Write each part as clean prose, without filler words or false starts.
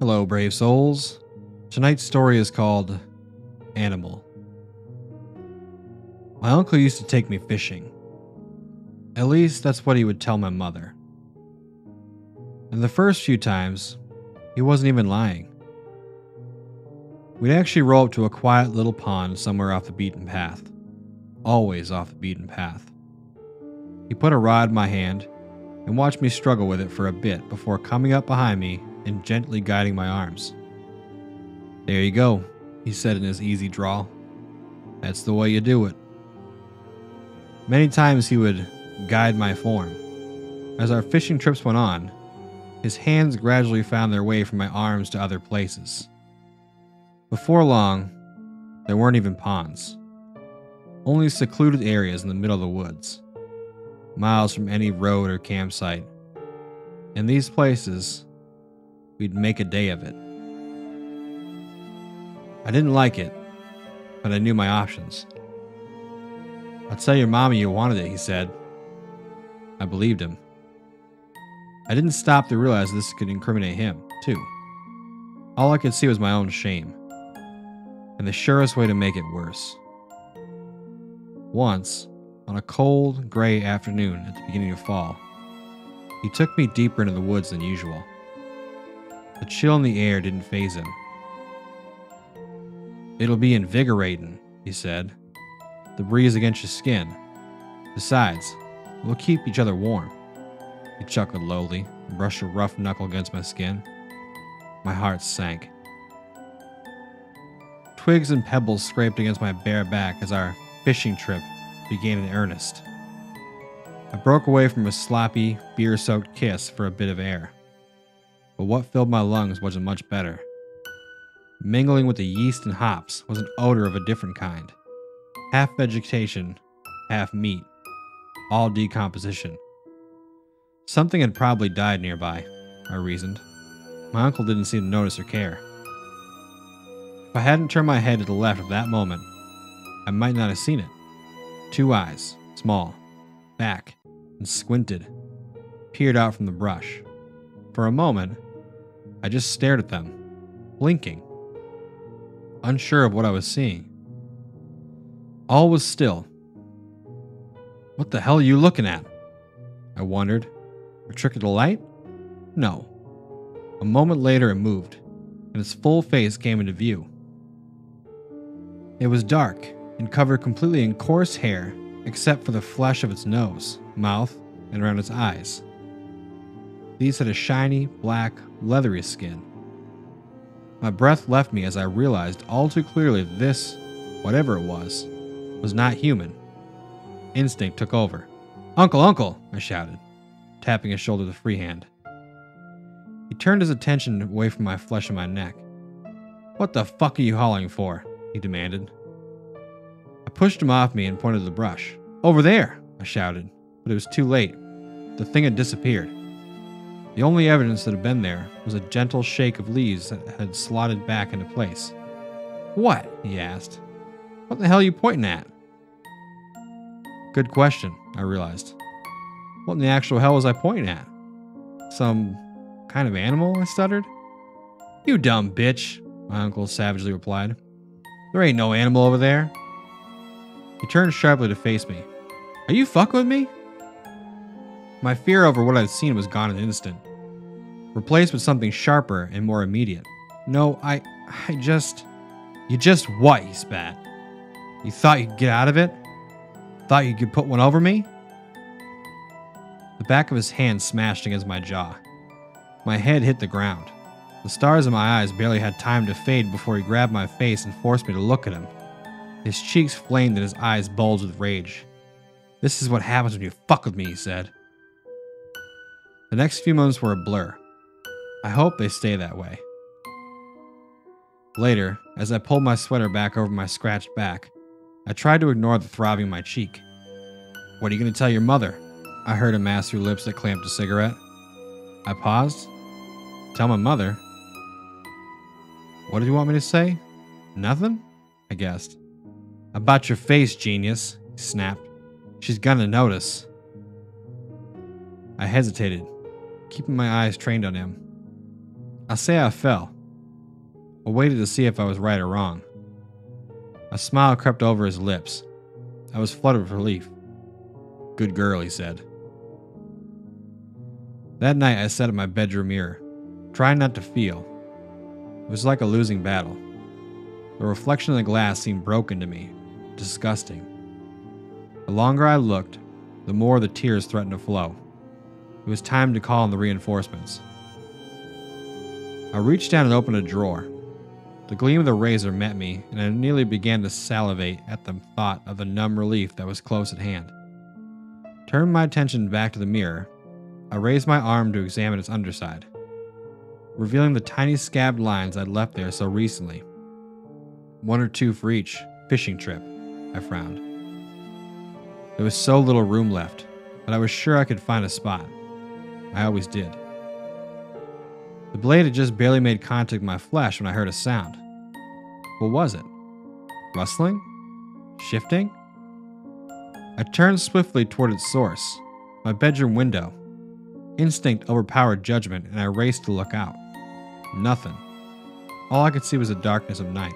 Hello, brave souls. Tonight's story is called Animal. My uncle used to take me fishing. At least that's what he would tell my mother. And the first few times, he wasn't even lying. We'd actually roll up to a quiet little pond somewhere off the beaten path. Always off the beaten path. He put a rod in my hand and watched me struggle with it for a bit before coming up behind me and gently guiding my arms. "There you go," he said in his easy drawl. "That's the way you do it." Many times he would guide my form. As our fishing trips went on, his hands gradually found their way from my arms to other places. Before long, there weren't even ponds. Only secluded areas in the middle of the woods, miles from any road or campsite. In these places, we'd make a day of it. I didn't like it, but I knew my options. "I'll tell your mommy you wanted it," he said. I believed him. I didn't stop to realize this could incriminate him, too. All I could see was my own shame, and the surest way to make it worse. Once, on a cold, gray afternoon at the beginning of fall, he took me deeper into the woods than usual. The chill in the air didn't faze him. "It'll be invigorating," he said. "The breeze against your skin. Besides, we'll keep each other warm." He chuckled lowly and brushed a rough knuckle against my skin. My heart sank. Twigs and pebbles scraped against my bare back as our fishing trip began in earnest. I broke away from a sloppy, beer-soaked kiss for a bit of air. But what filled my lungs wasn't much better. Mingling with the yeast and hops was an odor of a different kind. Half vegetation, half meat, all decomposition. Something had probably died nearby, I reasoned. My uncle didn't seem to notice or care. If I hadn't turned my head to the left at that moment, I might not have seen it. Two eyes, small, back, and squinted, peered out from the brush. For a moment, I just stared at them, blinking, unsure of what I was seeing. All was still. "What the hell are you looking at?" I wondered. A trick of the light? No. A moment later it moved, and its full face came into view. It was dark and covered completely in coarse hair except for the flesh of its nose, mouth, and around its eyes. These had a shiny, black, leathery skin. My breath left me as I realized all too clearly that this, whatever it was not human. Instinct took over. "Uncle, uncle!" I shouted, tapping his shoulder with a free hand. He turned his attention away from my flesh and my neck. "What the fuck are you hollering for?" he demanded. I pushed him off me and pointed to the brush. "Over there!" I shouted, but it was too late. The thing had disappeared. The only evidence that had been there was a gentle shake of leaves that had slotted back into place. "What?" he asked. "What the hell are you pointing at?" Good question, I realized. What in the actual hell was I pointing at? Some kind of animal, I stuttered. "You dumb bitch," my uncle savagely replied. "There ain't no animal over there." He turned sharply to face me. "Are you fucking with me?" My fear over what I'd seen was gone in an instant, replaced with something sharper and more immediate. "No, I just..." "You just what?" he spat. "You thought you could get out of it? Thought you could put one over me?" The back of his hand smashed against my jaw. My head hit the ground. The stars in my eyes barely had time to fade before he grabbed my face and forced me to look at him. His cheeks flamed and his eyes bulged with rage. "This is what happens when you fuck with me," he said. The next few moments were a blur. I hope they stay that way. Later, as I pulled my sweater back over my scratched back, I tried to ignore the throbbing in my cheek. "What are you going to tell your mother?" I heard him ask through lips that clamped a cigarette. I paused. "Tell my mother?" "What did you want me to say?" "Nothing?" I guessed. "About your face, genius," he snapped. "She's gonna notice." I hesitated, keeping my eyes trained on him. I say I fell. I waited to see if I was right or wrong. A smile crept over his lips. I was flooded with relief. Good girl, he said. That night I sat at my bedroom mirror, trying not to feel. It was like a losing battle. The reflection in the glass seemed broken to me, disgusting. The longer I looked, the more the tears threatened to flow. It was time to call in the reinforcements. I reached down and opened a drawer. The gleam of the razor met me, and I nearly began to salivate at the thought of the numb relief that was close at hand. Turning my attention back to the mirror, I raised my arm to examine its underside, revealing the tiny scabbed lines I'd left there so recently. 1 or 2 for each fishing trip, I frowned. There was so little room left, but I was sure I could find a spot. I always did. The blade had just barely made contact with my flesh when I heard a sound. What was it? Rustling? Shifting? I turned swiftly toward its source, my bedroom window. Instinct overpowered judgment, and I raced to look out. Nothing. All I could see was the darkness of night.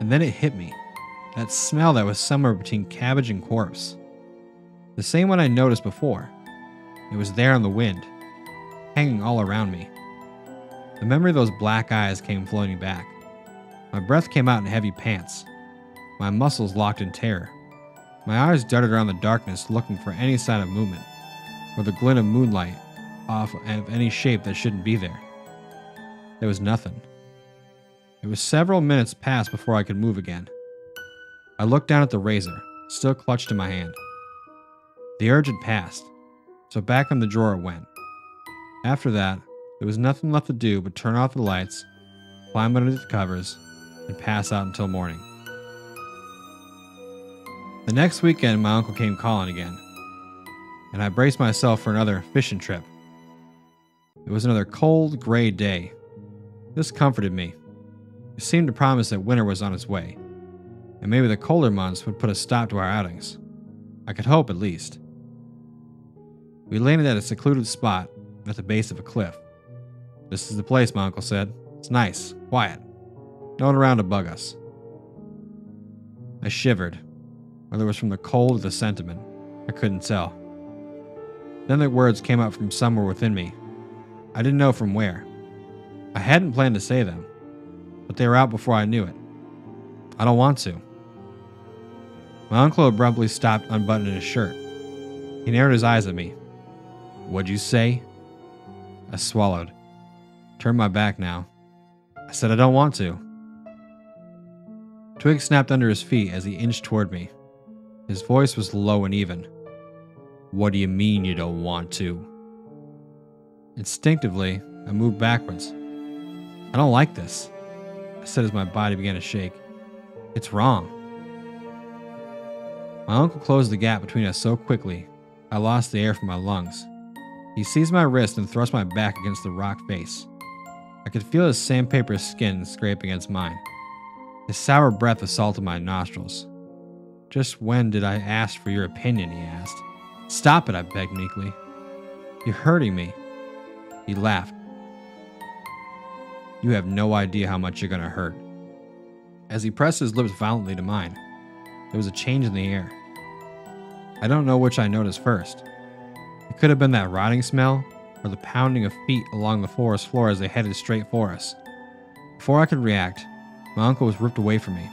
And then it hit me. That smell that was somewhere between cabbage and corpse. The same one I noticed before. It was there in the wind, hanging all around me. The memory of those black eyes came floating back. My breath came out in heavy pants. My muscles locked in terror. My eyes darted around the darkness looking for any sign of movement, or the glint of moonlight off of any shape that shouldn't be there. There was nothing. It was several minutes past before I could move again. I looked down at the razor, still clutched in my hand. The urge had passed, so back in the drawer it went. After that, there was nothing left to do but turn off the lights, climb underneath the covers, and pass out until morning. The next weekend, my uncle came calling again, and I braced myself for another fishing trip. It was another cold, gray day. This comforted me. It seemed to promise that winter was on its way, and maybe the colder months would put a stop to our outings. I could hope, at least. We landed at a secluded spot at the base of a cliff. This is the place, my uncle said. It's nice, quiet. No one around to bug us. I shivered, whether it was from the cold or the sentiment. I couldn't tell. Then the words came out from somewhere within me. I didn't know from where. I hadn't planned to say them, but they were out before I knew it. I don't want to. My uncle abruptly stopped unbuttoning his shirt. He narrowed his eyes at me. What'd you say? I swallowed. Turned my back now. I said I don't want to. Twig snapped under his feet as he inched toward me. His voice was low and even. What do you mean you don't want to? Instinctively, I moved backwards. I don't like this, I said as my body began to shake. It's wrong. My uncle closed the gap between us so quickly, I lost the air from my lungs. He seized my wrist and thrust my back against the rock face. I could feel his sandpaper skin scrape against mine. His sour breath assaulted my nostrils. Just when did I ask for your opinion, he asked. Stop it, I begged meekly. You're hurting me. He laughed. You have no idea how much you're going to hurt. As he pressed his lips violently to mine, there was a change in the air. I don't know which I noticed first. It could have been that rotting smell, or the pounding of feet along the forest floor as they headed straight for us. Before I could react, my uncle was ripped away from me,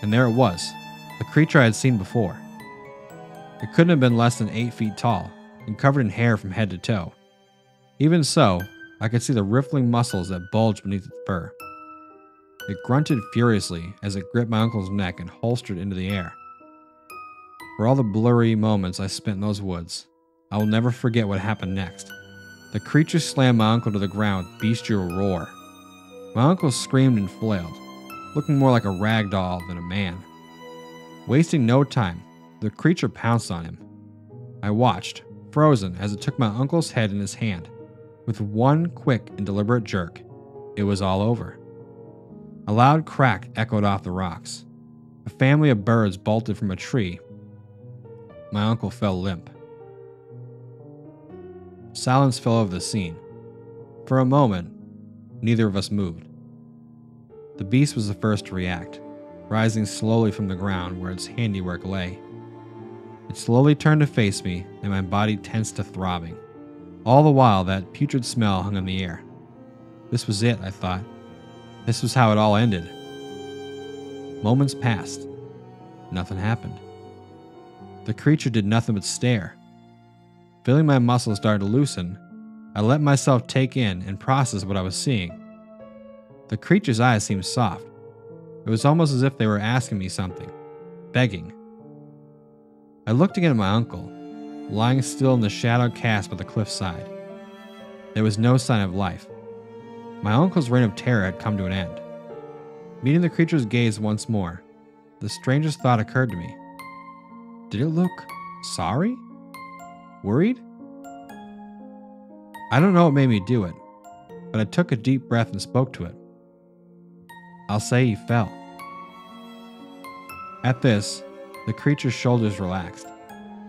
and there it was, the creature I had seen before. It couldn't have been less than 8 feet tall, and covered in hair from head to toe. Even so, I could see the rippling muscles that bulged beneath its fur. It grunted furiously as it gripped my uncle's neck and holstered into the air. For all the blurry moments I spent in those woods, I will never forget what happened next. The creature slammed my uncle to the ground with bestial roar. My uncle screamed and flailed, looking more like a rag doll than a man. Wasting no time, the creature pounced on him. I watched, frozen, as it took my uncle's head in his hand. With one quick and deliberate jerk, it was all over. A loud crack echoed off the rocks. A family of birds bolted from a tree. My uncle fell limp. Silence fell over the scene. For a moment, neither of us moved. The beast was the first to react, rising slowly from the ground where its handiwork lay. It slowly turned to face me, and my body tensed to throbbing. All the while, that putrid smell hung in the air. This was it, I thought. This was how it all ended. Moments passed. Nothing happened. The creature did nothing but stare. Feeling my muscles start to loosen, I let myself take in and process what I was seeing. The creature's eyes seemed soft. It was almost as if they were asking me something, begging. I looked again at my uncle, lying still in the shadow cast by the cliffside. There was no sign of life. My uncle's reign of terror had come to an end. Meeting the creature's gaze once more, the strangest thought occurred to me. Did it look sorry? Worried? I don't know what made me do it, but I took a deep breath and spoke to it. I'll say he fell. At this, the creature's shoulders relaxed.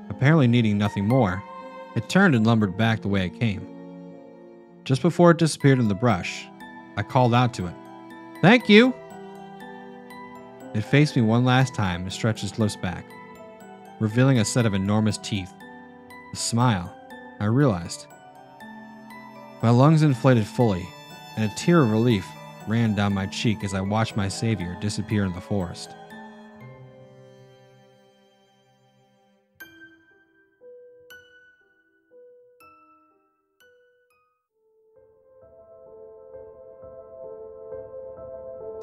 Apparently needing nothing more, it turned and lumbered back the way it came. Just before it disappeared in the brush, I called out to it. "Thank you!" It faced me one last time and stretched its lips back, revealing a set of enormous teeth. A smile, I realized. My lungs inflated fully, and a tear of relief ran down my cheek as I watched my savior disappear in the forest.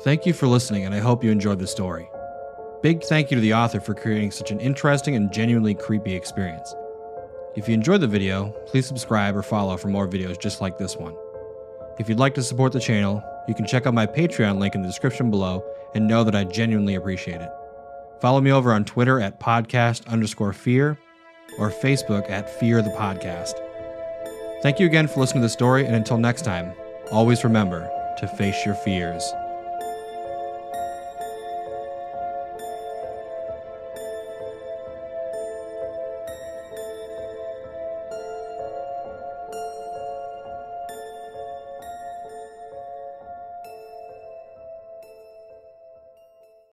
Thank you for listening, and I hope you enjoyed the story. Big thank you to the author for creating such an interesting and genuinely creepy experience. If you enjoyed the video, please subscribe or follow for more videos just like this one. If you'd like to support the channel, you can check out my Patreon link in the description below and know that I genuinely appreciate it. Follow me over on Twitter at podcast_fear or Facebook at Fear the Podcast. Thank you again for listening to the story, and until next time, always remember to face your fears.